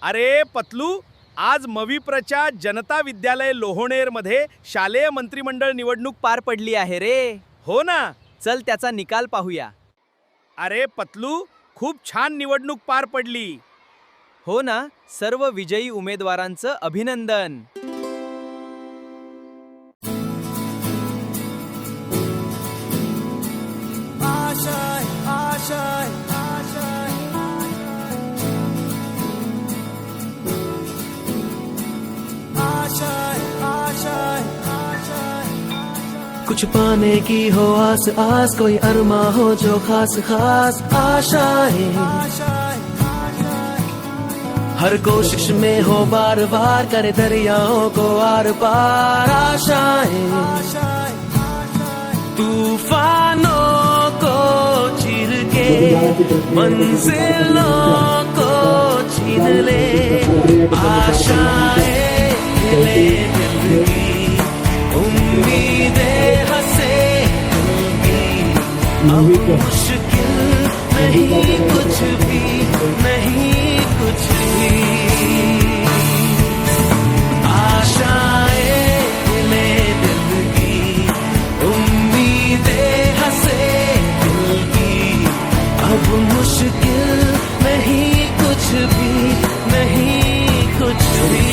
अरे पतलू, आज मविप्रच्या जनता विद्यालय लोहणेर मध्ये शालेय मंत्रिमंडळ निवडणूक पार पडली आहे रे. हो ना. चल त्याचा निकाल पाहूया. अरे पतलू, खूप छान निवडणूक पार पडली. हो ना, सर्व विजयी उमेदवारांचं अभिनंदन. कुछ पाने की हो आस आस, कोई अरमा हो जो खास खास आशाएं, हर कोशिश में हो बार बार, करे दरियाओं को आर पार आशाएं, तूफानों को चीर के मंजिलों को छीन ले, आशाएं ले दिल की, उम्मीदें हंसे अब मुश्किल नहीं कुछ भी, नहीं कुछ भी, आशाएं ले दिल की, उम्मीदें हंसे दिल की, अब मुश्किल नहीं कुछ भी, नहीं कुछ भी.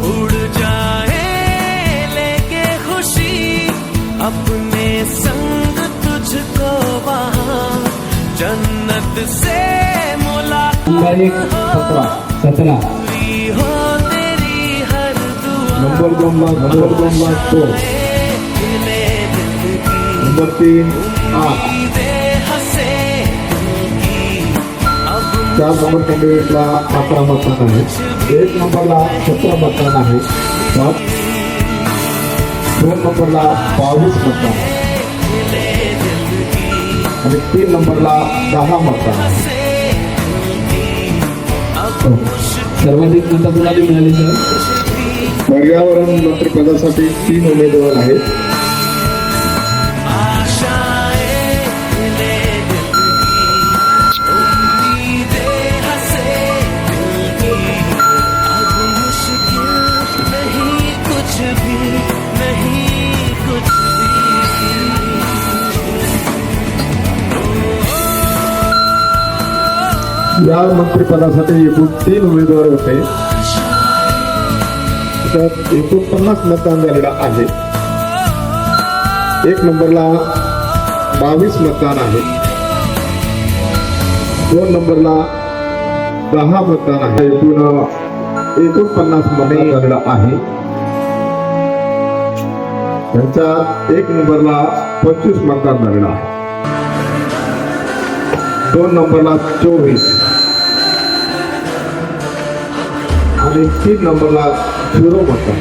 उड़ जाए लेके खुशी अपने संग तुझको वहाँ, जन्नत से मुलाकात हो, 17 हो तेरी हर दुआ, नंबर 2 ले दिल की, नंबर 3 8 उम्मीदें हंसे दिल की, अब 4 नंबर कॅन्डिडेटला 11 मतदान आहे, 1 नंबरला 17 मतदान आहे, 2 नंबरला 22 मतदान आहे आणि 3 नंबरला 10 मतदान आहे. सर्वाधिक मतं कुणाला मिळाली सर? पर्यावरण मंत्रिपदासाठी 3 उमेदवार आहेत. या मंत्रिपदासाठी एकूण 3 उमेदवार होते. त्यात एकूण 50 मतदान झालेलं आहे. 1 नंबरला 22 मतदान आहे, 2 नंबरला 10 मतदान आहे, एकूण 49 मतदान झालेलं आहे. त्यांच्या 1 नंबरला 25 मतदान झालेलं आहे, 2 नंबरला 24 आणि 3 नंबरला 0 मतदान.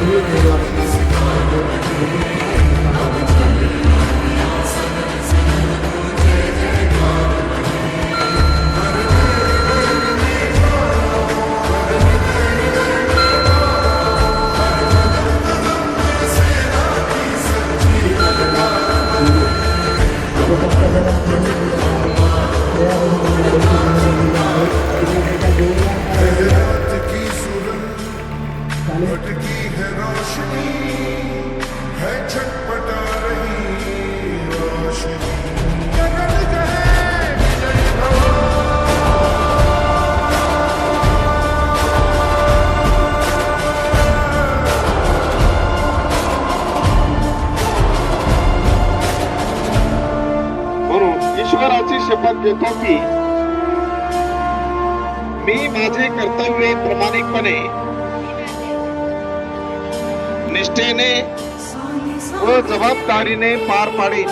ईश्वराची शपथ घेतो की मी माझे कर्तव्य प्रामाणिकपणे, निष्ठेने व जबाबदारीने पार पाडेन.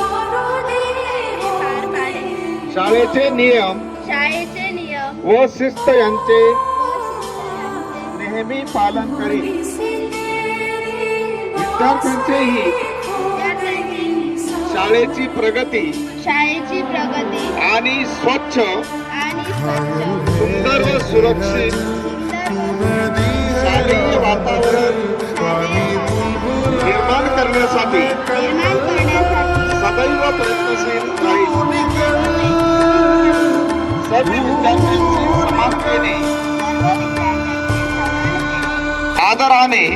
शाळेचे नियम व शिस्त यांचे नेहमी पालन करीन. विद्यार्थ्यांचेही शाळेची प्रगती आणि स्वच्छ सुंदर व सुरक्षित शालेय वातावरण निर्माण करण्यासाठी सदैव प्रयत्नशील राहील. सर्व विद्यार्थ्यांची समानतेने आदराने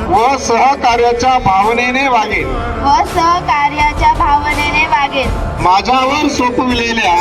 व सहकार्याच्या भावनेने वागेल. माझ्यावर सोपविलेल्या